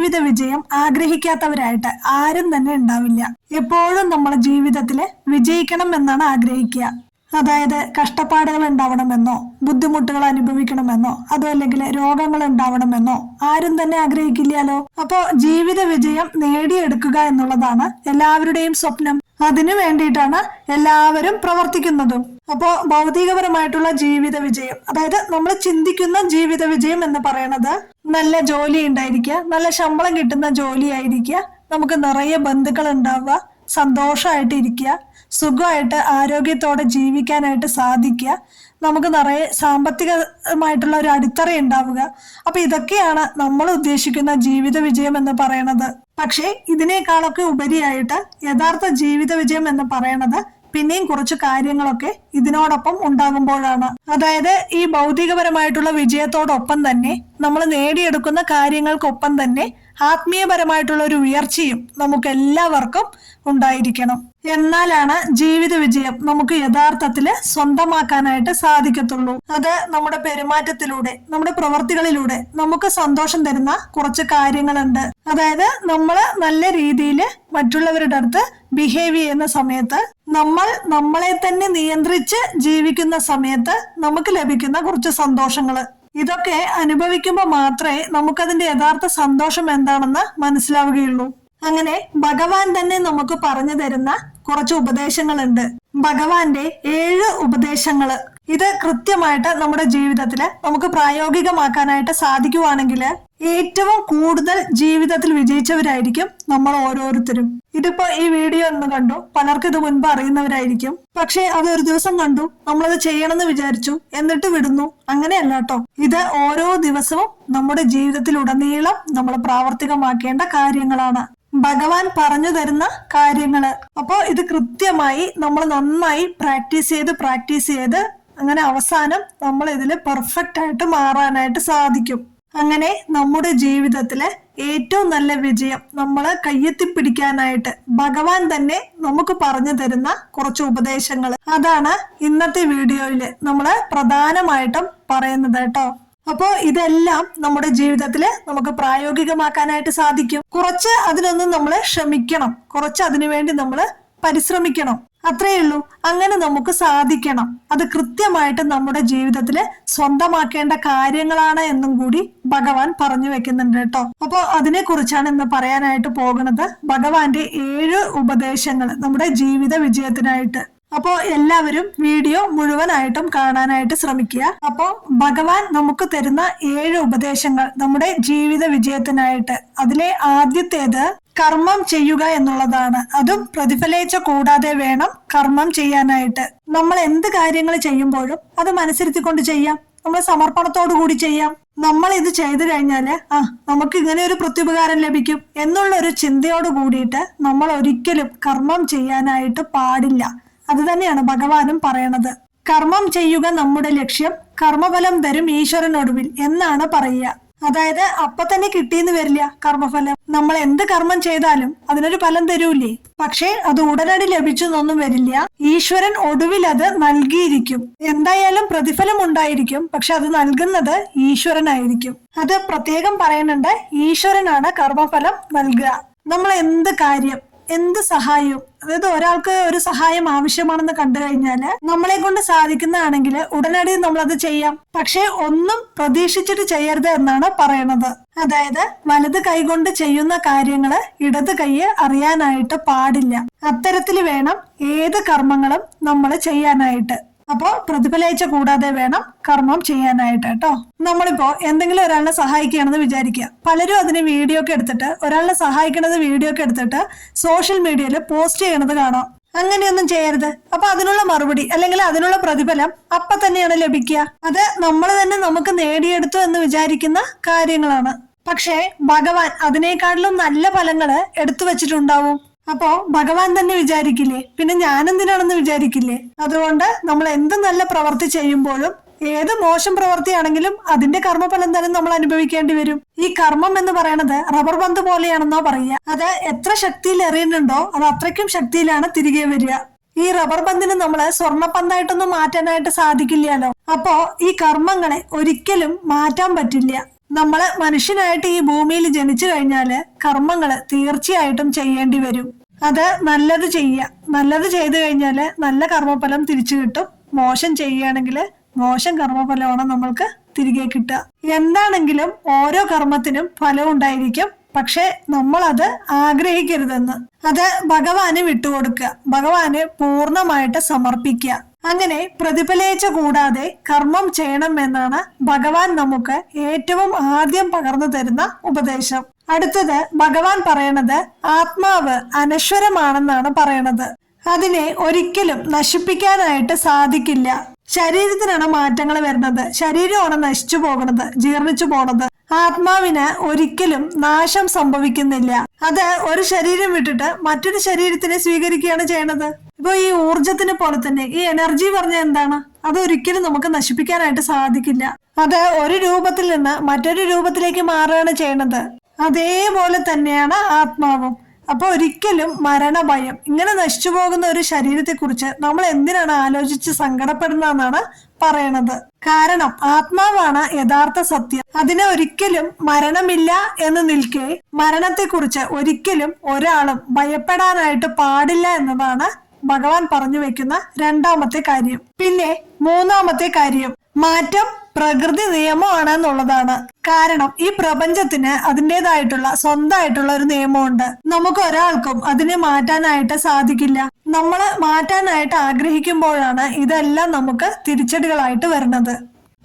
ജീവിത വിജയം ആഗ്രഹിക്കാത്തവരായിട്ട് ആരും തന്നെ ഉണ്ടാവില്ല. എപ്പോഴും നമ്മളെ ജീവിതത്തില് വിജയിക്കണം എന്നാണ് ആഗ്രഹിക്കുക. അതായത് കഷ്ടപ്പാടുകൾ ഉണ്ടാവണമെന്നോ ബുദ്ധിമുട്ടുകൾ അനുഭവിക്കണമെന്നോ അതോ അല്ലെങ്കിൽ രോഗങ്ങൾ ഉണ്ടാവണമെന്നോ ആരും തന്നെ ആഗ്രഹിക്കില്ലല്ലോ. അപ്പോ ജീവിത വിജയം നേടിയെടുക്കുക എന്നുള്ളതാണ് എല്ലാവരുടെയും സ്വപ്നം. അതിനു വേണ്ടിയിട്ടാണ് എല്ലാവരും പ്രവർത്തിക്കുന്നതും. അപ്പോ ഭൗതികപരമായിട്ടുള്ള ജീവിത വിജയം, അതായത് നമ്മൾ ചിന്തിക്കുന്ന ജീവിത വിജയം എന്ന് പറയുന്നത് നല്ല ജോലി ഉണ്ടായിരിക്കുക, നല്ല ശമ്പളം കിട്ടുന്ന ജോലി ആയിരിക്കുക, നമുക്ക് നിറയെ ബന്ധുക്കൾ ഉണ്ടാവുക, സന്തോഷമായിട്ട് ഇരിക്കുക, സുഖമായിട്ട് ആരോഗ്യത്തോടെ ജീവിക്കാനായിട്ട് സാധിക്കുക, നമുക്ക് നിറയെ സാമ്പത്തികമായിട്ടുള്ള ഒരു അടിത്തറ ഉണ്ടാവുക. അപ്പൊ ഇതൊക്കെയാണ് നമ്മൾ ഉദ്ദേശിക്കുന്ന ജീവിത വിജയം എന്ന് പറയണത്. പക്ഷേ ഇതിനേക്കാളൊക്കെ ഉപരിയായിട്ട് യഥാർത്ഥ ജീവിത വിജയം എന്ന് പറയണത് പിന്നെയും കുറച്ച് കാര്യങ്ങളൊക്കെ ഇതിനോടൊപ്പം ഉണ്ടാകുമ്പോഴാണ്. അതായത് ഈ ഭൗതികപരമായിട്ടുള്ള വിജയത്തോടൊപ്പം തന്നെ നമ്മൾ നേടിയെടുക്കുന്ന കാര്യങ്ങൾക്കൊപ്പം തന്നെ ആത്മീയപരമായിട്ടുള്ള ഒരു ഉയർച്ചയും നമുക്ക് എല്ലാവർക്കും ഉണ്ടായിരിക്കണം. എന്നാലാണ് ജീവിത വിജയം നമുക്ക് യഥാർത്ഥത്തില് സ്വന്തമാക്കാനായിട്ട് സാധിക്കത്തുള്ളൂ. അത് നമ്മുടെ പെരുമാറ്റത്തിലൂടെ, നമ്മുടെ പ്രവർത്തികളിലൂടെ നമുക്ക് സന്തോഷം തരുന്ന കുറച്ച് കാര്യങ്ങളുണ്ട്. അതായത് നമ്മൾ നല്ല രീതിയിൽ മറ്റുള്ളവരുടെ അടുത്ത് ബിഹേവ് ചെയ്യുന്ന സമയത്ത്, നമ്മൾ നമ്മളെ തന്നെ നിയന്ത്രിച്ച് ജീവിക്കുന്ന സമയത്ത് നമുക്ക് ലഭിക്കുന്ന കുറച്ച് സന്തോഷങ്ങള്, ഇതൊക്കെ അനുഭവിക്കുമ്പോൾ മാത്രമേ നമുക്കതിന്റെ യഥാർത്ഥ സന്തോഷം എന്താണെന്ന് മനസ്സിലാവുകയുള്ളൂ. അങ്ങനെ ഭഗവാൻ തന്നെ നമുക്ക് പറഞ്ഞു തരുന്ന കുറച്ച് ഉപദേശങ്ങളുണ്ട്. ഭഗവാന്റെ 7 ഉപദേശങ്ങള്. ഇത് കൃത്യമായിട്ട് നമ്മുടെ ജീവിതത്തില് നമുക്ക് പ്രായോഗികമാക്കാനായിട്ട് സാധിക്കുവാണെങ്കിൽ ഏറ്റവും കൂടുതൽ ജീവിതത്തിൽ വിജയിച്ചവരായിരിക്കും നമ്മൾ ഓരോരുത്തരും. ഇതിപ്പോ ഈ വീഡിയോ ഒന്ന് കണ്ടു, പലർക്കും ഇത് മുൻപ് അറിയുന്നവരായിരിക്കും. പക്ഷെ അത് ഒരു ദിവസം കണ്ടു, നമ്മളത് ചെയ്യണമെന്ന് വിചാരിച്ചു, എന്നിട്ട് വിടുന്നു. അങ്ങനെയല്ല കേട്ടോ. ഇത് ഓരോ ദിവസവും നമ്മുടെ ജീവിതത്തിലുടനീളം നമ്മൾ പ്രാവർത്തികമാക്കേണ്ട കാര്യങ്ങളാണ്, ഭഗവാൻ പറഞ്ഞു തരുന്ന കാര്യങ്ങള്. അപ്പോ ഇത് കൃത്യമായി നമ്മൾ നന്നായി പ്രാക്ടീസ് ചെയ്ത് അങ്ങനെ അവസാനം നമ്മൾ ഇതില് പെർഫെക്റ്റ് ആയിട്ട് മാറാനായിട്ട് സാധിക്കും. അങ്ങനെ നമ്മുടെ ജീവിതത്തിലെ ഏറ്റവും നല്ല വിജയം നമ്മള് കയ്യെത്തിപ്പിടിക്കാനായിട്ട് ഭഗവാൻ തന്നെ നമുക്ക് പറഞ്ഞു തരുന്ന കുറച്ച് ഉപദേശങ്ങൾ, അതാണ് ഇന്നത്തെ വീഡിയോയില് നമ്മള് പ്രധാനമായിട്ടും പറയുന്നത് കേട്ടോ. അപ്പോ ഇതെല്ലാം നമ്മുടെ ജീവിതത്തില് നമുക്ക് പ്രായോഗികമാക്കാനായിട്ട് സാധിക്കും. കുറച്ച് അതിനൊന്നും നമ്മൾ ശ്രമിക്കണം, കുറച്ച് അതിനു വേണ്ടി നമ്മൾ പരിശ്രമിക്കണം, അത്രയേ ഉള്ളൂ. അങ്ങനെ നമുക്ക് സാധിക്കണം. അത് കൃത്യമായിട്ട് നമ്മുടെ ജീവിതത്തില് സ്വന്തമാക്കേണ്ട കാര്യങ്ങളാണ് എന്നും കൂടി ഭഗവാൻ പറഞ്ഞു വെക്കുന്നുണ്ട് കേട്ടോ. അപ്പൊ അതിനെ കുറിച്ചാണ് ഇന്ന് പറയാനായിട്ട് പോകുന്നത്. ഭഗവാന്റെ 7 ഉപദേശങ്ങൾ നമ്മുടെ ജീവിത വിജയത്തിനായിട്ട്. അപ്പോ എല്ലാവരും വീഡിയോ മുഴുവനായിട്ടും കാണാനായിട്ട് ശ്രമിക്കുക. അപ്പോ ഭഗവാൻ നമുക്ക് തരുന്ന 7 ഉപദേശങ്ങൾ നമ്മുടെ ജീവിത വിജയത്തിനായിട്ട്. അതിലെ ആദ്യത്തേത് കർമ്മം ചെയ്യുക എന്നുള്ളതാണ്. അതും പ്രതിഫലേച്ഛ കൂടാതെ വേണം കർമ്മം ചെയ്യാനായിട്ട്. നമ്മൾ എന്ത് കാര്യങ്ങൾ ചെയ്യുമ്പോഴും അത് മനസ്സിരുത്തിക്കൊണ്ട് ചെയ്യാം, നമ്മൾ സമർപ്പണത്തോടു കൂടി ചെയ്യാം. നമ്മൾ ഇത് ചെയ്തു കഴിഞ്ഞാല് നമുക്ക് ഇങ്ങനെ ഒരു പ്രത്യുപകാരം ലഭിക്കും എന്നുള്ള ഒരു ചിന്തയോട് കൂടിയിട്ട് നമ്മൾ ഒരിക്കലും കർമ്മം ചെയ്യാനായിട്ട് പാടില്ല. അത് തന്നെയാണ് ഭഗവാനും പറയണത്. കർമ്മം ചെയ്യുക നമ്മുടെ ലക്ഷ്യം, കർമ്മഫലം തരും ഈശ്വരനൊടുവിൽ എന്നാണ് പറയുക. അതായത് അപ്പൊ തന്നെ കിട്ടിയെന്ന് വരില്ല കർമ്മഫലം. നമ്മൾ എന്ത് കർമ്മം ചെയ്താലും അതിനൊരു ഫലം തരൂലേ, പക്ഷേ അത് ഉടനടി ലഭിച്ചെന്നൊന്നും വരില്ല. ഈശ്വരൻ ഒടുവിൽ അത് നൽകിയിരിക്കും. എന്തായാലും പ്രതിഫലം ഉണ്ടായിരിക്കും, പക്ഷെ അത് നൽകുന്നത് ഈശ്വരനായിരിക്കും. അത് പ്രത്യേകം പറയുന്നുണ്ട്, ഈശ്വരനാണ് കർമ്മഫലം നൽകുക. നമ്മൾ എന്ത് കാര്യം, എന്ത് സഹായവും, അതായത് ഒരാൾക്ക് ഒരു സഹായം ആവശ്യമാണെന്ന് കണ്ടു കഴിഞ്ഞാല് നമ്മളെ കൊണ്ട് സാധിക്കുന്നതാണെങ്കിൽ ഉടനടി നമ്മളത് ചെയ്യാം. പക്ഷെ ഒന്നും പ്രതീക്ഷിച്ചിട്ട് ചെയ്യരുത് എന്നാണ് പറയണത്. അതായത് വലത് കൈകൊണ്ട് ചെയ്യുന്ന കാര്യങ്ങള് ഇടത് കൈ അറിയാനായിട്ട് പാടില്ല. അത്തരത്തിൽ വേണം ഏത് കർമ്മങ്ങളും നമ്മൾ ചെയ്യാനായിട്ട്. അപ്പോ പ്രതിഫലേച്ഛ കൂടാതെ വേണം കർമ്മം ചെയ്യാനായിട്ട് കേട്ടോ. നമ്മളിപ്പോ എന്തെങ്കിലും ഒരാളിനെ സഹായിക്കുകയാണെന്ന് വിചാരിക്കുക. പലരും അതിന് വീഡിയോ ഒക്കെ എടുത്തിട്ട്, ഒരാളിനെ സഹായിക്കണത് വീഡിയോ ഒക്കെ എടുത്തിട്ട് സോഷ്യൽ മീഡിയയിൽ പോസ്റ്റ് ചെയ്യണത് കാണാം. അങ്ങനെയൊന്നും ചെയ്യരുത്. അപ്പൊ അതിനുള്ള മറുപടി അല്ലെങ്കിൽ അതിനുള്ള പ്രതിഫലം അപ്പൊ തന്നെയാണ് ലഭിക്കുക. അത് നമ്മൾ തന്നെ നമുക്ക് നേടിയെടുത്തു എന്ന് വിചാരിക്കുന്ന കാര്യങ്ങളാണ്. പക്ഷേ ഭഗവാൻ അതിനേക്കാട്ടിലും നല്ല ഫലങ്ങള് എടുത്തു വെച്ചിട്ടുണ്ടാവും. അപ്പോ ഭഗവാൻ തന്നെ വിചാരിക്കില്ലേ, പിന്നെ ഞാനെന്തിനാണെന്ന് വിചാരിക്കില്ലേ? അതുകൊണ്ട് നമ്മൾ എന്ത് നല്ല പ്രവൃത്തി ചെയ്യുമ്പോഴും ഏത് മോശം പ്രവൃത്തിയാണെങ്കിലും അതിന്റെ കർമ്മഫലം തന്നെ നമ്മൾ അനുഭവിക്കേണ്ടി വരും. ഈ കർമ്മം എന്ന് പറയണത് റബ്ബർ പന്ത് പോലെയാണെന്നോ പറയുക. അത് എത്ര ശക്തിയിൽ എറിയുന്നുണ്ടോ അത് അത്രയ്ക്കും ശക്തിയിലാണ് തിരികെ വരിക. ഈ റബ്ബർ പന്തിന് നമ്മള് സ്വർണ്ണപ്പന്തായിട്ടൊന്നും മാറ്റാനായിട്ട് സാധിക്കില്ലല്ലോ. അപ്പോ ഈ കർമ്മങ്ങളെ ഒരിക്കലും മാറ്റാൻ പറ്റില്ല. നമ്മള് മനുഷ്യനായിട്ട് ഈ ഭൂമിയിൽ ജനിച്ചു കഴിഞ്ഞാല് കർമ്മങ്ങള് തീർച്ചയായിട്ടും ചെയ്യേണ്ടി വരും. അത് നല്ലത് നല്ലത് ചെയ്തു കഴിഞ്ഞാല് നല്ല കർമ്മഫലം തിരിച്ചു കിട്ടും. മോശം ചെയ്യുകയാണെങ്കിൽ മോശം കർമ്മഫലമാണ് നമ്മൾക്ക് തിരികെ കിട്ടുക. എന്താണെങ്കിലും ഓരോ കർമ്മത്തിനും ഫലം ഉണ്ടായിരിക്കും. പക്ഷെ നമ്മൾ അത് ആഗ്രഹിക്കരുതെന്ന്. അത് ഭഗവാന് വിട്ടുകൊടുക്കുക, ഭഗവാന് പൂർണ്ണമായിട്ട് സമർപ്പിക്കുക. അങ്ങനെ പ്രതിഫലേച്ഛ കൂടാതെ കർമ്മം ചെയ്യണം എന്നാണ് ഭഗവാൻ നമുക്ക് ഏറ്റവും ആദ്യം പകർന്നു തരുന്ന ഉപദേശം. അടുത്തത് ഭഗവാൻ പറയണത് ആത്മാവ് അനശ്വരമാണെന്നാണ് പറയണത്. അതിനെ ഒരിക്കലും നശിപ്പിക്കാനായിട്ട് സാധിക്കില്ല. ശരീരത്തിനാണ് മാറ്റങ്ങൾ വരുന്നത്, ശരീരമാണ് നശിച്ചു പോകുന്നത്, ജീർണിച്ചു പോണത്. ആത്മാവിന് ഒരിക്കലും നാശം സംഭവിക്കുന്നില്ല. അത് ഒരു ശരീരം വിട്ടിട്ട് മറ്റൊരു ശരീരത്തിനെ സ്വീകരിക്കുകയാണ് ചെയ്യണത്. ഇപ്പൊ ഈ ഊർജത്തിനെ പോലെ തന്നെ ഈ എനർജി പറഞ്ഞ എന്താണ്? അത് ഒരിക്കലും നമുക്ക് നശിപ്പിക്കാനായിട്ട് സാധിക്കില്ല. അത് ഒരു രൂപത്തിൽ നിന്ന് മറ്റൊരു രൂപത്തിലേക്ക് മാറുകയാണ് ചെയ്യണത്. അതേപോലെ തന്നെയാണ് ആത്മാവും. അപ്പൊ ഒരിക്കലും മരണഭയം, ഇങ്ങനെ നശിച്ചു പോകുന്ന ഒരു ശരീരത്തെ കുറിച്ച് നമ്മൾ എന്തിനാണ് ആലോചിച്ച് സങ്കടപ്പെടുന്നതെന്നാണ് പറയണത്. കാരണം ആത്മാവാണ് യഥാർത്ഥ സത്യം. അതിന് ഒരിക്കലും മരണമില്ല എന്ന് നിൽക്കെ മരണത്തെക്കുറിച്ച് ഒരിക്കലും ഒരാളും ഭയപ്പെടാനായിട്ട് പാടില്ല എന്നതാണ് ഭഗവാൻ പറഞ്ഞു വെക്കുന്ന രണ്ടാമത്തെ കാര്യം. പിന്നെ മൂന്നാമത്തെ കാര്യം മാറ്റം പ്രകൃതി നിയമമാണ് എന്നുള്ളതാണ്. കാരണം ഈ പ്രപഞ്ചത്തിന് അതിൻ്റെതായിട്ടുള്ള സ്വന്തമായിട്ടുള്ള ഒരു നിയമമുണ്ട്. നമുക്ക് ഒരാൾക്കും അതിനെ മാറ്റാനായിട്ട് സാധിക്കില്ല. നമ്മൾ മാറ്റാനായിട്ട് ആഗ്രഹിക്കുമ്പോഴാണ് ഇതെല്ലാം നമുക്ക് തിരിച്ചടികളായിട്ട് വരുന്നത്.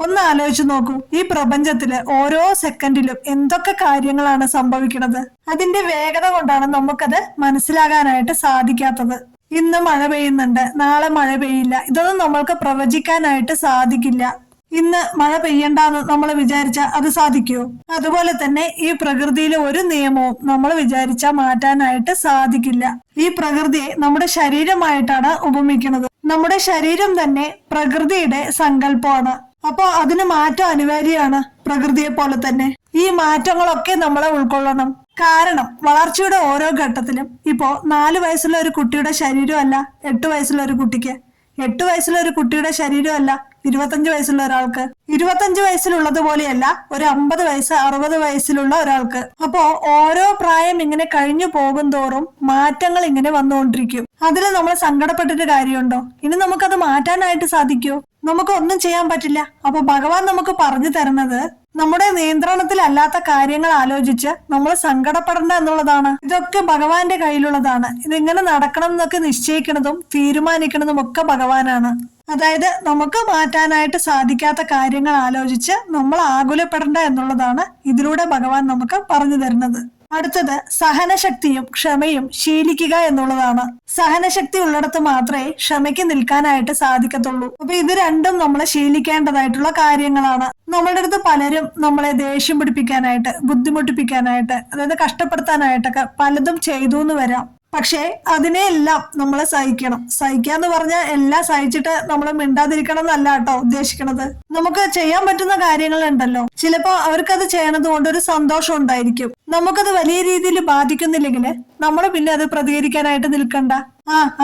ഒന്ന് ആലോചിച്ച് നോക്കൂ, ഈ പ്രപഞ്ചത്തില് ഓരോ സെക്കൻഡിലും എന്തൊക്കെ കാര്യങ്ങളാണ് സംഭവിക്കുന്നത്. അതിന്റെ വേഗത കൊണ്ടാണ് നമുക്കത് മനസ്സിലാകാനായിട്ട് സാധിക്കാത്തത്. ഇന്ന് മഴ പെയ്യുന്നുണ്ട്, നാളെ മഴ പെയ്യില്ല, ഇതൊന്നും നമ്മൾക്ക് പ്രവചിക്കാനായിട്ട് സാധിക്കില്ല. ഇന്ന് മഴ പെയ്യണ്ടെന്ന് നമ്മൾ വിചാരിച്ചാൽ അത് സാധിക്കുമോ? അതുപോലെ തന്നെ ഈ പ്രകൃതിയിലെ ഒരു നിയമവും നമ്മൾ വിചാരിച്ചാൽ മാറ്റാനായിട്ട് സാധിക്കില്ല. ഈ പ്രകൃതിയെ നമ്മുടെ ശരീരമായിട്ടാണ് ഉപമിക്കുന്നത്. നമ്മുടെ ശരീരം തന്നെ പ്രകൃതിയുടെ സങ്കല്പമാണ്. അപ്പോ അതിന് മാറ്റം അനിവാര്യമാണ്. പ്രകൃതിയെ പോലെ തന്നെ ഈ മാറ്റങ്ങളൊക്കെ നമ്മളെ ഉൾക്കൊള്ളണം. കാരണം വളർച്ചയുടെ ഓരോ ഘട്ടത്തിലും ഇപ്പോ 4 വയസ്സുള്ള ഒരു കുട്ടിയുടെ ശരീരമല്ല 8 വയസ്സുള്ള ഒരു കുട്ടിക്ക്, 8 വയസ്സുള്ള ഒരു കുട്ടിയുടെ ശരീരമല്ല 25 വയസ്സുള്ള ഒരാൾക്ക്, 25 വയസ്സിലുള്ളത് പോലെയല്ല ഒരു 50 വയസ്സ് 60 വയസ്സിലുള്ള ഒരാൾക്ക്. അപ്പോ ഓരോ പ്രായം ഇങ്ങനെ കഴിഞ്ഞു പോകും തോറും മാറ്റങ്ങൾ ഇങ്ങനെ വന്നുകൊണ്ടിരിക്കും. അതിൽ നമ്മൾ സങ്കടപ്പെട്ടിട്ട് കാര്യമുണ്ടോ? ഇനി നമുക്കത് മാറ്റാനായിട്ട് സാധിക്കുമോ? നമുക്ക് ഒന്നും ചെയ്യാൻ പറ്റില്ല. അപ്പൊ ഭഗവാൻ നമുക്ക് പറഞ്ഞു തരുന്നത് നമ്മുടെ നിയന്ത്രണത്തിലല്ലാത്ത കാര്യങ്ങൾ ആലോചിച്ച് നമ്മൾ സങ്കടപ്പെടേണ്ട എന്നുള്ളതാണ്. ഇതൊക്കെ ഭഗവാന്റെ കയ്യിലുള്ളതാണ്. ഇതിങ്ങനെ നടക്കണം എന്നൊക്കെ നിശ്ചയിക്കുന്നതും തീരുമാനിക്കുന്നതും ഒക്കെ ഭഗവാനാണ്. അതായത് നമുക്ക് മാറ്റാനായിട്ട് സാധിക്കാത്ത കാര്യങ്ങൾ ആലോചിച്ച് നമ്മൾ ആകുലപ്പെടേണ്ട എന്നുള്ളതാണ് ഇതിലൂടെ ഭഗവാൻ നമുക്ക് പറഞ്ഞു തരുന്നത്. അടുത്തത് സഹനശക്തിയും ക്ഷമയും ശീലിക്കുക എന്നുള്ളതാണ്. സഹനശക്തി ഉള്ളിടത്ത് മാത്രമേ ക്ഷമയ്ക്ക് നിൽക്കാനായിട്ട് സാധിക്കത്തുള്ളൂ. അപ്പൊ ഇത് രണ്ടും നമ്മൾ ശീലിക്കേണ്ടതായിട്ടുള്ള കാര്യങ്ങളാണ്. നമ്മളുടെ അടുത്ത് പലരും നമ്മളെ ദേഷ്യം പിടിപ്പിക്കാനായിട്ട്, ബുദ്ധിമുട്ടിപ്പിക്കാനായിട്ട്, അതായത് കഷ്ടപ്പെടുത്താനായിട്ടൊക്കെ പലതും ചെയ്തു എന്ന് വരാം. പക്ഷേ അതിനെല്ലാം നമ്മൾ സഹിക്കണം. സഹിക്കാന്ന് പറഞ്ഞാൽ എല്ലാം സഹിച്ചിട്ട് നമ്മൾ മിണ്ടാതിരിക്കണം എന്നല്ല കേട്ടോ ഉദ്ദേശിക്കണത്. നമുക്ക് ചെയ്യാൻ പറ്റുന്ന കാര്യങ്ങളുണ്ടല്ലോ, ചിലപ്പോ അവർക്കത് ചെയ്യണത് കൊണ്ട് ഒരു സന്തോഷം ഉണ്ടായിരിക്കും. നമുക്കത് വലിയ രീതിയിൽ ബാധിക്കുന്നില്ലെങ്കിൽ നമ്മൾ പിന്നെ അത് പ്രതികരിക്കാനായിട്ട് നിൽക്കണ്ട.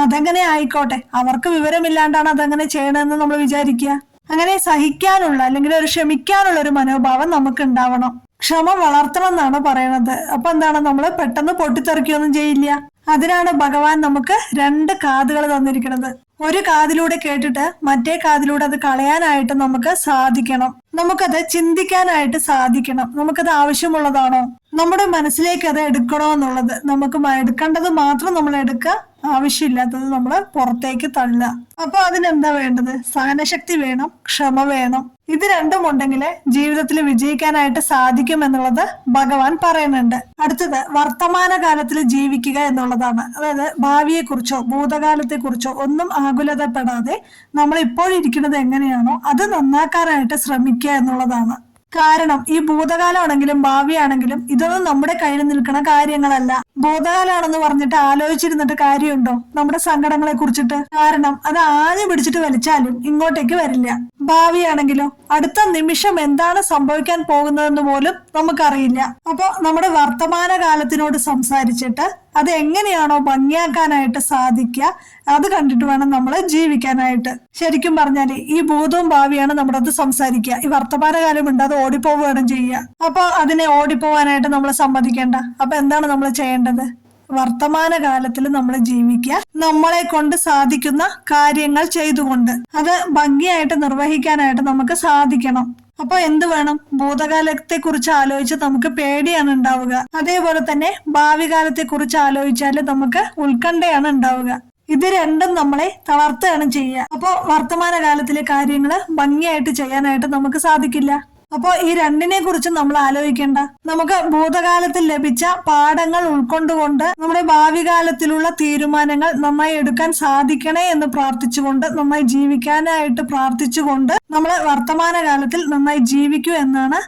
അതെങ്ങനെ ആയിക്കോട്ടെ, അവർക്ക് വിവരമില്ലാണ്ടാണ് അതങ്ങനെ ചെയ്യണമെന്ന് നമ്മൾ വിചാരിക്കുക. അങ്ങനെ സഹിക്കാനുള്ള അല്ലെങ്കിൽ ഒരു ക്ഷമിക്കാനുള്ള ഒരു മനോഭാവം നമുക്ക് ഉണ്ടാവണം. ക്ഷമ വളർത്തണം എന്നാണ് പറയണത്. അപ്പൊ എന്താണ്, നമ്മൾ പെട്ടെന്ന് പൊട്ടിത്തെറിക്കുകയൊന്നും ചെയ്യില്ല. അതിനാണ് ഭഗവാൻ നമുക്ക് 2 കാതുകൾ തന്നിരിക്കുന്നത്. ഒരു കാതിലൂടെ കേട്ടിട്ട് മറ്റേ കാതിലൂടെ അത് കളയാനായിട്ട് നമുക്ക് സാധിക്കണം. നമുക്കത് ചിന്തിക്കാനായിട്ട് സാധിക്കണം. നമുക്കത് ആവശ്യമുള്ളതാണോ, നമ്മുടെ മനസ്സിലേക്ക് അത് എടുക്കണോ എന്നുള്ളത്. നമുക്ക് എടുക്കേണ്ടത് മാത്രം നമ്മൾ എടുക്കുക, ആവശ്യമില്ലാത്തത് നമ്മൾ പുറത്തേക്ക് തള്ളുക. അപ്പൊ അതിനെന്താ വേണ്ടത്? സഹനശക്തി വേണം, ക്ഷമ വേണം. ഇത് രണ്ടും ഉണ്ടെങ്കിൽ ജീവിതത്തിൽ വിജയിക്കാനായിട്ട് സാധിക്കും എന്നുള്ളത് ഭഗവാൻ പറയുന്നുണ്ട്. അടുത്തത് വർത്തമാനകാലത്തിൽ ജീവിക്കുക എന്നുള്ളതാണ്. അതായത് ഭാവിയെ കുറിച്ചോ ഭൂതകാലത്തെ കുറിച്ചോ ഒന്നും ആകുലതപ്പെടാതെ നമ്മൾ ഇപ്പോഴിരിക്കുന്നത് എങ്ങനെയാണോ അത് നന്നാക്കാനായിട്ട് ശ്രമിക്കുക എന്നുള്ളതാണ്. കാരണം ഈ ഭൂതകാലമാണെങ്കിലും ഭാവിയാണെങ്കിലും ഇതൊന്നും നമ്മുടെ കയ്യിൽ നിൽക്കുന്ന കാര്യങ്ങളല്ല. ഭൂതകാലമാണെന്ന് പറഞ്ഞിട്ട് ആലോചിച്ചിരുന്നിട്ട് കാര്യമുണ്ടോ നമ്മുടെ സങ്കടങ്ങളെ കുറിച്ചിട്ട്? കാരണം അത് ആഞ്ഞു പിടിച്ചിട്ട് വലിച്ചാലും ഇങ്ങോട്ടേക്ക് വരില്ല. ഭാവിയാണെങ്കിലോ അടുത്ത നിമിഷം എന്താണ് സംഭവിക്കാൻ പോകുന്നതെന്ന് പോലും നമുക്കറിയില്ല. അപ്പൊ നമ്മുടെ വർത്തമാന കാലത്തിനോട് സംസാരിച്ചിട്ട് അത് എങ്ങനെയാണോ ഭംഗിയാക്കാനായിട്ട് സാധിക്കുക അത് കണ്ടിട്ട് വേണം നമ്മൾ ജീവിക്കാനായിട്ട്. ശരിക്കും പറഞ്ഞാല് ഈ ഭൂതവും ഭാവിയാണ് നമ്മുടെ അത് സംസാരിക്കുക. ഈ വർത്തമാനകാലം ഉണ്ട്, അത് ഓടിപ്പോവുകയാണ് ചെയ്യുക. അപ്പൊ അതിനെ ഓടിപ്പോവാനായിട്ട് നമ്മൾ സമ്മതിക്കേണ്ട. അപ്പൊ എന്താണ് നമ്മൾ ചെയ്യേണ്ടത്? വർത്തമാനകാലത്തിൽ നമ്മൾ ജീവിക്കുക, നമ്മളെ കൊണ്ട് സാധിക്കുന്ന കാര്യങ്ങൾ ചെയ്തുകൊണ്ട് അത് ഭംഗിയായിട്ട് നിർവഹിക്കാനായിട്ട് നമുക്ക് സാധിക്കണം. അപ്പൊ എന്ത് വേണം? ഭൂതകാലത്തെ കുറിച്ച് ആലോചിച്ച് നമുക്ക് പേടിയാണ് ഉണ്ടാവുക. അതേപോലെ തന്നെ ഭാവി കാലത്തെ കുറിച്ച് ആലോചിച്ചാൽ നമുക്ക് ഉത്കണ്ഠയാണ് ഉണ്ടാവുക. ഇത് രണ്ടും നമ്മളെ തളർത്തുകയാണ് ചെയ്യുക. അപ്പോ വർത്തമാനകാലത്തിലെ കാര്യങ്ങള് ഭംഗിയായിട്ട് ചെയ്യാനായിട്ട് നമുക്ക് സാധിക്കില്ല. അപ്പോ ഈ രണ്ടിനെ കുറിച്ച് നമ്മൾ ആലോചിക്കേണ്ട. നമുക്ക് ഭൂതകാലത്തിൽ ലഭിച്ച പാഠങ്ങൾ ഉൾക്കൊണ്ടുകൊണ്ട് നമ്മുടെ ഭാവി കാലത്തിലുള്ള തീരുമാനങ്ങൾ നന്നായി എടുക്കാൻ സാധിക്കണേ എന്ന് പ്രാർത്ഥിച്ചുകൊണ്ട്, നന്നായി ജീവിക്കാനായിട്ട് പ്രാർത്ഥിച്ചുകൊണ്ട് നമ്മൾ വർത്തമാനകാലത്തിൽ നന്നായി ജീവിക്കൂ എന്നാണ്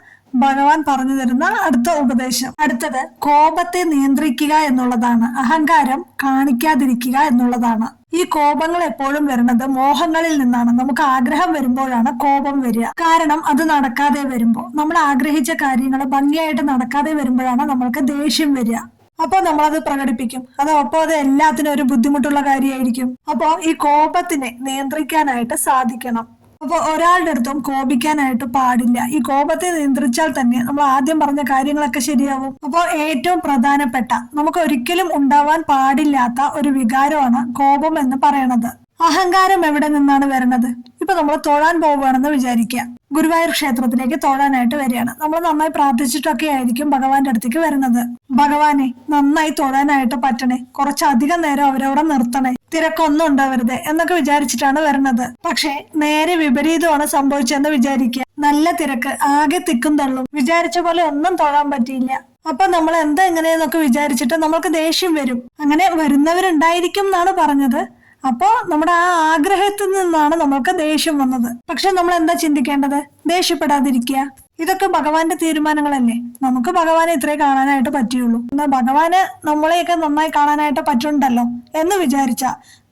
ഭഗവാൻ പറഞ്ഞു തരുന്ന അടുത്ത ഉപദേശം. അടുത്തത് കോപത്തെ നിയന്ത്രിക്കുക എന്നുള്ളതാണ്. അഹങ്കാരം കാണിക്കാതിരിക്കുക എന്നുള്ളതാണ്. ഈ കോപങ്ങൾ എപ്പോഴും വരുന്നത് മോഹങ്ങളിൽ നിന്നാണ്. നമുക്ക് ആഗ്രഹം വരുമ്പോഴാണ് കോപം വരിക. കാരണം അത് നടക്കാതെ വരുമ്പോൾ, നമ്മൾ ആഗ്രഹിച്ച കാര്യങ്ങൾ ഭംഗിയായിട്ട് നടക്കാതെ വരുമ്പോഴാണ് നമ്മൾക്ക് ദേഷ്യം വരിക. അപ്പൊ നമ്മളത് പ്രകടിപ്പിക്കും. അപ്പൊ അത് എല്ലാത്തിനും ഒരു ബുദ്ധിമുട്ടുള്ള കാര്യമായിരിക്കും. അപ്പോ ഈ കോപത്തിനെ നിയന്ത്രിക്കാനായിട്ട് സാധിക്കണം. അപ്പൊ ഒരാളുടെ അടുത്തും കോപിക്കാനായിട്ട് പാടില്ല. ഈ കോപത്തെ നിയന്ത്രിച്ചാൽ തന്നെ നമ്മൾ ആദ്യം പറഞ്ഞ കാര്യങ്ങളൊക്കെ ശരിയാവും. അപ്പോൾ ഏറ്റവും പ്രധാനപ്പെട്ട, നമുക്ക് ഒരിക്കലും ഉണ്ടാവാൻ പാടില്ലാത്ത ഒരു വികാരമാണ് കോപം എന്ന് പറയണത്. അഹങ്കാരം എവിടെ നിന്നാണ് വരുന്നത്? ഇപ്പൊ നമ്മൾ തൊഴാൻ പോവുകയാണെന്ന് വിചാരിക്കുക. ഗുരുവായൂർ ക്ഷേത്രത്തിലേക്ക് തൊഴാനായിട്ട് വരികയാണ്. നമ്മൾ നന്നായി പ്രാർത്ഥിച്ചിട്ടൊക്കെ ആയിരിക്കും ഭഗവാന്റെ അടുത്തേക്ക് വരുന്നത്. ഭഗവാനെ നന്നായി തൊഴാനായിട്ട് പറ്റണേ, കുറച്ചധികം നേരം അവരവിടെ നിർത്തണേ, തിരക്കൊന്നും ഉണ്ടാവരുത് എന്നൊക്കെ വിചാരിച്ചിട്ടാണ് വരുന്നത്. പക്ഷെ നേരെ വിപരീതമാണ് സംഭവിച്ചെന്ന് വിചാരിക്കുക. നല്ല തിരക്ക്, ആകെ തിക്കും തള്ളും, വിചാരിച്ച പോലെ ഒന്നും തൊഴാൻ പറ്റിയില്ല. അപ്പൊ നമ്മൾ എന്താ എങ്ങനെയെന്നൊക്കെ വിചാരിച്ചിട്ട് നമ്മൾക്ക് ദേഷ്യം വരും. അങ്ങനെ വരുന്നവരുണ്ടായിരിക്കും എന്നാണ് പറഞ്ഞത്. അപ്പോ നമ്മുടെ ആ ആഗ്രഹത്തിൽ നിന്നാണ് നമ്മൾക്ക് ദേഷ്യം വന്നത്. പക്ഷെ നമ്മൾ എന്താ ചിന്തിക്കേണ്ടത്? ദേഷ്യപ്പെടാതിരിക്കുക. ഇതൊക്കെ ഭഗവാന്റെ തീരുമാനങ്ങളല്ലേ. നമുക്ക് ഭഗവാനെ ഇത്രേ കാണാനായിട്ട് പറ്റുള്ളൂ. എന്നാൽ ഭഗവാന് നമ്മളെയൊക്കെ നന്നായി കാണാനായിട്ട് പറ്റുണ്ടല്ലോ എന്ന് വിചാരിച്ച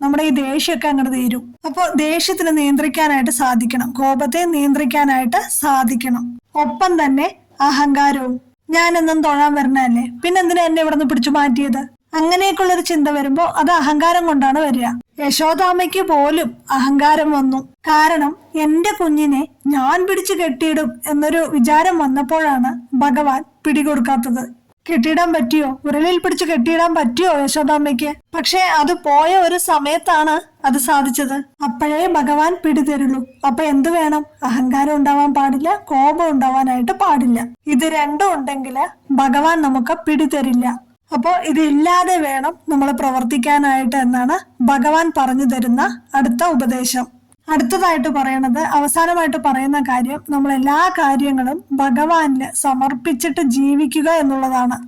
നമ്മുടെ ഈ ദേഷ്യമൊക്കെ അങ്ങോട്ട് തീരും. അപ്പൊ ദേഷ്യത്തിന് നിയന്ത്രിക്കാനായിട്ട് സാധിക്കണം, കോപത്തെ നിയന്ത്രിക്കാനായിട്ട് സാധിക്കണം. ഒപ്പം തന്നെ അഹങ്കാരവും, ഞാനെന്നും തൊഴാൻ വരണല്ലേ, പിന്നെന്തിനാ എന്നെ ഇവിടെ നിന്ന് പിടിച്ചു മാറ്റിയത്, അങ്ങനെയൊക്കെയുള്ളൊരു ചിന്ത വരുമ്പോ അത് അഹങ്കാരം കൊണ്ടാണ് വരിക. യശോദാമ്മയ്ക്ക് പോലും അഹങ്കാരം വന്നു. കാരണം എന്റെ കുഞ്ഞിനെ ഞാൻ പിടിച്ചു കെട്ടിയിടും എന്നൊരു വിചാരം വന്നപ്പോഴാണ് ഭഗവാൻ പിടികൊടുക്കാത്തത്. കെട്ടിയിടാൻ പറ്റിയോ? ഉരലിൽ പിടിച്ച് കെട്ടിയിടാൻ പറ്റിയോ യശോദാമ്മയ്ക്ക്? പക്ഷെ അത് പോയ ഒരു സമയത്താണ് അത് സാധിച്ചത്. അപ്പോഴേ ഭഗവാൻ പിടിതരുള്ളൂ. അപ്പൊ എന്ത് വേണം? അഹങ്കാരം ഉണ്ടാവാൻ പാടില്ല, കോപം ഉണ്ടാവാനായിട്ട് പാടില്ല. ഇത് രണ്ടും ഉണ്ടെങ്കിൽ ഭഗവാൻ നമുക്ക് പിടിതരില്ല. അപ്പോ ഇതില്ലാതെ വേണം നമ്മൾ പ്രവർത്തിക്കാനായിട്ട് എന്നാണ് ഭഗവാൻ പറഞ്ഞു തരുന്ന അടുത്ത ഉപദേശം. അടുത്തതായിട്ട് പറയണത്, അവസാനമായിട്ട് പറയുന്ന കാര്യം, നമ്മൾ എല്ലാ കാര്യങ്ങളും ഭഗവാനില് സമർപ്പിച്ചിട്ട് ജീവിക്കുക എന്നുള്ളതാണ്.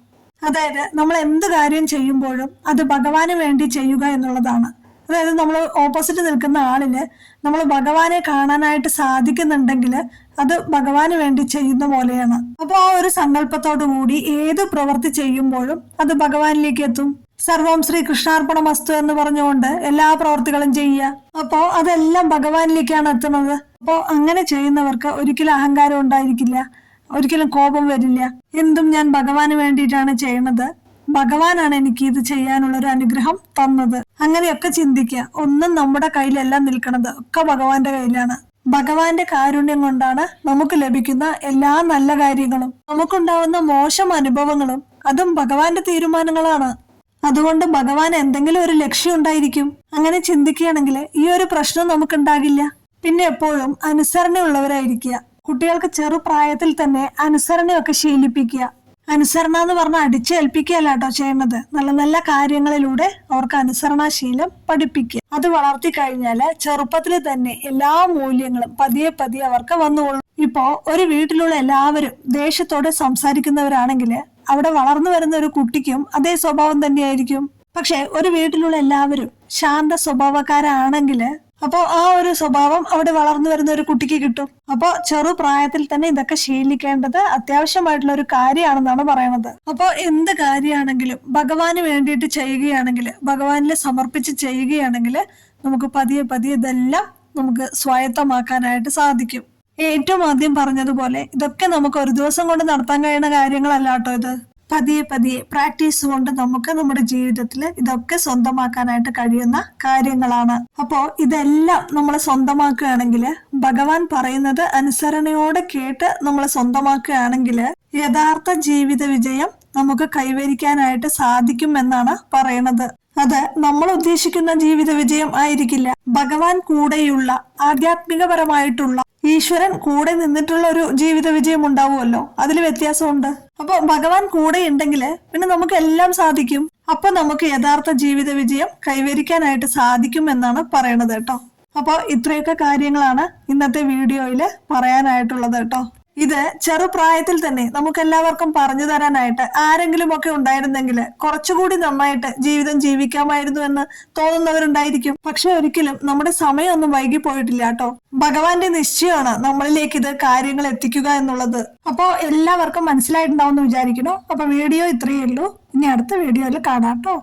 അതായത് നമ്മൾ എന്ത് കാര്യം ചെയ്യുമ്പോഴും അത് ഭഗവാന് വേണ്ടി ചെയ്യുക എന്നുള്ളതാണ്. അതായത് നമ്മൾ ഓപ്പോസിറ്റ് നിൽക്കുന്ന ആളിന് നമ്മൾ ഭഗവാനെ കാണാനായിട്ട് സാധിക്കുന്നുണ്ടെങ്കിൽ അത് ഭഗവാന് വേണ്ടി ചെയ്യുന്ന പോലെയാണ്. അപ്പൊ ആ ഒരു സങ്കല്പത്തോടു കൂടി ഏത് പ്രവൃത്തി ചെയ്യുമ്പോഴും അത് ഭഗവാനിലേക്ക് എത്തും. സർവം ശ്രീ കൃഷ്ണാർപ്പണമസ്തു എന്ന് പറഞ്ഞുകൊണ്ട് എല്ലാ പ്രവർത്തികളും ചെയ്യുക. അപ്പോ അതെല്ലാം ഭഗവാനിലേക്കാണ് എത്തുന്നത്. അപ്പോ അങ്ങനെ ചെയ്യുന്നവർക്ക് ഒരിക്കലും അഹങ്കാരം ഉണ്ടായിരിക്കില്ല, ഒരിക്കലും കോപം വരില്ല. എന്തും ഞാൻ ഭഗവാന് വേണ്ടിയിട്ടാണ് ചെയ്യണത്, ഭഗവാനാണ് എനിക്ക് ഇത് ചെയ്യാനുള്ള ഒരു അനുഗ്രഹം തന്നത്, അങ്ങനെയൊക്കെ ചിന്തിക്കുക. ഒന്നും നമ്മുടെ കയ്യിലെല്ലാം നിൽക്കണത് ഒക്കെ ഭഗവാന്റെ കയ്യിലാണ്. ഭഗവാന്റെ കാരുണ്യം കൊണ്ടാണ് നമുക്ക് ലഭിക്കുന്ന എല്ലാ നല്ല കാര്യങ്ങളും, നമുക്കുണ്ടാവുന്ന മോശം അനുഭവങ്ങളും അതും ഭഗവാന്റെ തീരുമാനങ്ങളാണ്. അതുകൊണ്ട് ഭഗവാൻ എന്തെങ്കിലും ഒരു ലക്ഷ്യം ഉണ്ടായിരിക്കും. അങ്ങനെ ചിന്തിക്കുകയാണെങ്കിൽ ഈ ഒരു പ്രശ്നം നമുക്കുണ്ടാകില്ല. പിന്നെ എപ്പോഴും അനുസരണയുള്ളവരായിരിക്കുക. കുട്ടികൾക്ക് ചെറുപ്രായത്തിൽ തന്നെ അനുസരണയൊക്കെ ശീലിപ്പിക്കുക. അനുസരണ എന്ന് പറഞ്ഞാൽ അടിച്ചേൽപ്പിക്കുകയല്ല കേട്ടോ ചെയ്യേണ്ടത്. നല്ല നല്ല കാര്യങ്ങളിലൂടെ അവർക്ക് അനുസരണാശീലം പഠിപ്പിക്കുക. അത് വളർത്തി കഴിഞ്ഞാല് ചെറുപ്പത്തിൽ തന്നെ എല്ലാ മൂല്യങ്ങളും പതിയെ പതിയെ അവർക്ക് വന്നുകൊള്ളും. ഇപ്പോ ഒരു വീട്ടിലുള്ള എല്ലാവരും ദേഷ്യത്തോടെ സംസാരിക്കുന്നവരാണെങ്കിൽ അവിടെ വളർന്നു വരുന്ന ഒരു കുട്ടിക്കും അതേ സ്വഭാവം തന്നെയായിരിക്കും. പക്ഷെ ഒരു വീട്ടിലുള്ള എല്ലാവരും ശാന്ത സ്വഭാവക്കാരാണെങ്കിൽ അപ്പോ ആ ഒരു സ്വഭാവം അവിടെ വളർന്നു വരുന്ന ഒരു കുട്ടിക്ക് കിട്ടും. അപ്പോ ചെറുപ്രായത്തിൽ തന്നെ ഇതൊക്കെ ശീലിക്കേണ്ടത് അത്യാവശ്യമായിട്ടുള്ള ഒരു കാര്യമാണെന്നാണ് പറയുന്നത്. അപ്പോ എന്ത് കാര്യമാണെങ്കിലും ഭഗവാന് വേണ്ടിയിട്ട് ചെയ്യുകയാണെങ്കിൽ, ഭഗവാനിൽ സമർപ്പിച്ച് ചെയ്യുകയാണെങ്കിൽ നമുക്ക് പതിയെ പതിയെ ഇതെല്ലാം നമുക്ക് സ്വായത്തമാക്കാനായിട്ട് സാധിക്കും. ഏറ്റവും ആദ്യം പറഞ്ഞതുപോലെ ഇതൊക്കെ നമുക്ക് ഒരു ദിവസം കൊണ്ട് നടത്താൻ കഴിയുന്ന കാര്യങ്ങളല്ല കേട്ടോ. ഇത് പതിയെ പതിയെ പ്രാക്ടീസ് കൊണ്ട് നമുക്ക് നമ്മുടെ ജീവിതത്തിൽ ഇതൊക്കെ സ്വന്തമാക്കാനായിട്ട് കഴിയുന്ന കാര്യങ്ങളാണ്. അപ്പോ ഇതെല്ലാം നമ്മൾ സ്വന്തമാക്കുകയാണെങ്കിൽ, ഭഗവാൻ പറയുന്നത് അനുസരണയോടെ കേട്ട് നമ്മൾ സ്വന്തമാക്കുകയാണെങ്കിൽ യഥാർത്ഥ ജീവിത വിജയം നമുക്ക് കൈവരിക്കാനായിട്ട് സാധിക്കും എന്നാണ് പറയണത്. അത് നമ്മൾ ഉദ്ദേശിക്കുന്ന ജീവിത വിജയം ആയിരിക്കില്ല. ഭഗവാൻ കൂടെയുള്ള ആധ്യാത്മികപരമായിട്ടുള്ള ഈശ്വരൻ കൂടെ നിന്നിട്ടുള്ള ഒരു ജീവിത വിജയം ഉണ്ടാവുമല്ലോ, അതിൽ വ്യത്യാസമുണ്ട്. അപ്പൊ ഭഗവാൻ കൂടെ ഉണ്ടെങ്കിൽ പിന്നെ നമുക്ക് എല്ലാം സാധിക്കും. അപ്പൊ നമുക്ക് യഥാർത്ഥ ജീവിത വിജയം കൈവരിക്കാനായിട്ട് സാധിക്കും എന്നാണ് പറയണത് കേട്ടോ. അപ്പൊ ഇത്രയൊക്കെ കാര്യങ്ങളാണ് ഇന്നത്തെ വീഡിയോയിൽ പറയാനായിട്ടുള്ളത് കേട്ടോ. ഇത് ചെറുപ്രായത്തിൽ തന്നെ നമുക്ക് എല്ലാവർക്കും പറഞ്ഞു തരാനായിട്ട് ആരെങ്കിലും ഒക്കെ ഉണ്ടായിരുന്നെങ്കിൽ കുറച്ചുകൂടി നന്നായിട്ട് ജീവിതം ജീവിക്കാമായിരുന്നു എന്ന് തോന്നുന്നവരുണ്ടായിരിക്കും. പക്ഷെ ഒരിക്കലും നമ്മുടെ സമയമൊന്നും വൈകി പോയിട്ടില്ല കേട്ടോ. ഭഗവാന്റെ നിശ്ചയമാണ് നമ്മളിലേക്ക് ഇത് കാര്യങ്ങൾ എത്തിക്കുക എന്നുള്ളത്. അപ്പോ എല്ലാവർക്കും മനസ്സിലായിട്ടുണ്ടാവും എന്ന് വിചാരിക്കുന്നു. അപ്പൊ വീഡിയോ ഇത്രയേ ഉള്ളൂ. ഇനി അടുത്ത വീഡിയോയിൽ കാണാം കേട്ടോ.